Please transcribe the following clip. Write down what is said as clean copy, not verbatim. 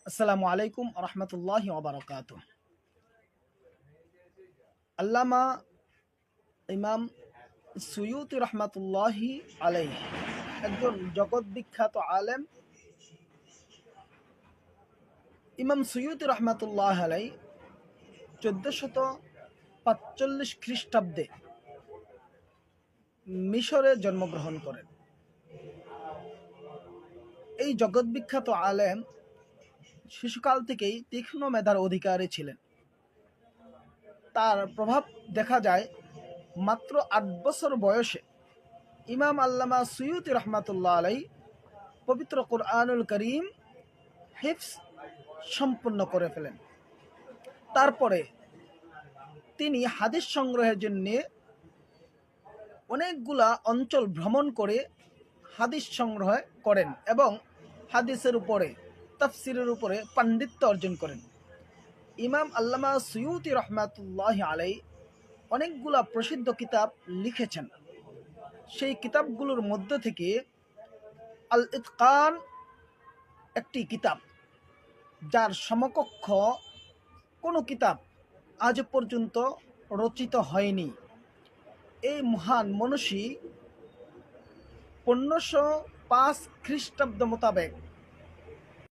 আসসালামু আলাইকুম রহমতুল্লাহি ওবরাকাত। আল্লামা ইমাম সুয়ুতি রহমতুল্লাহি আলাইহি একজন জগৎ বিখ্যাত আলেম। ইমাম সুয়ুতি রহমতুল্লাহ আলাই 1445 খ্রিস্টাব্দে মিশরে জন্মগ্রহণ করেন। এই জগৎ বিখ্যাত আলেম শিশুকাল থেকেই তীক্ষ্ণ মেধার অধিকারী ছিলেন। তার প্রভাব দেখা যায় মাত্র 8 বছর বয়সে ইমাম আল্লামা সুয়ুতি রহমাতুল্লাহ আলাই পবিত্র কুরআনুল করিম হিফজ সম্পূর্ণ করে ফেলেন। তারপরে তিনি হাদিস সংগ্রহের জন্য অনেকগুলা অঞ্চল ভ্রমণ করে হাদিস সংগ্রহ করেন এবং হাদিসের উপরে তাফসিরের উপরে পাণ্ডিত্য অর্জন করেন। ইমাম আল্লামা সুয়ুতি রহমাতুল্লাহ আলাই অনেকগুলা প্রসিদ্ধ কিতাব লিখেছেন। সেই কিতাবগুলোর মধ্য থেকে আল ইতকান একটি কিতাব, যার সমকক্ষ কোনো কিতাব আজ পর্যন্ত রচিত হয়নি। এই মহান মনীষী 1505 খ্রিস্টাব্দ মোতাবেক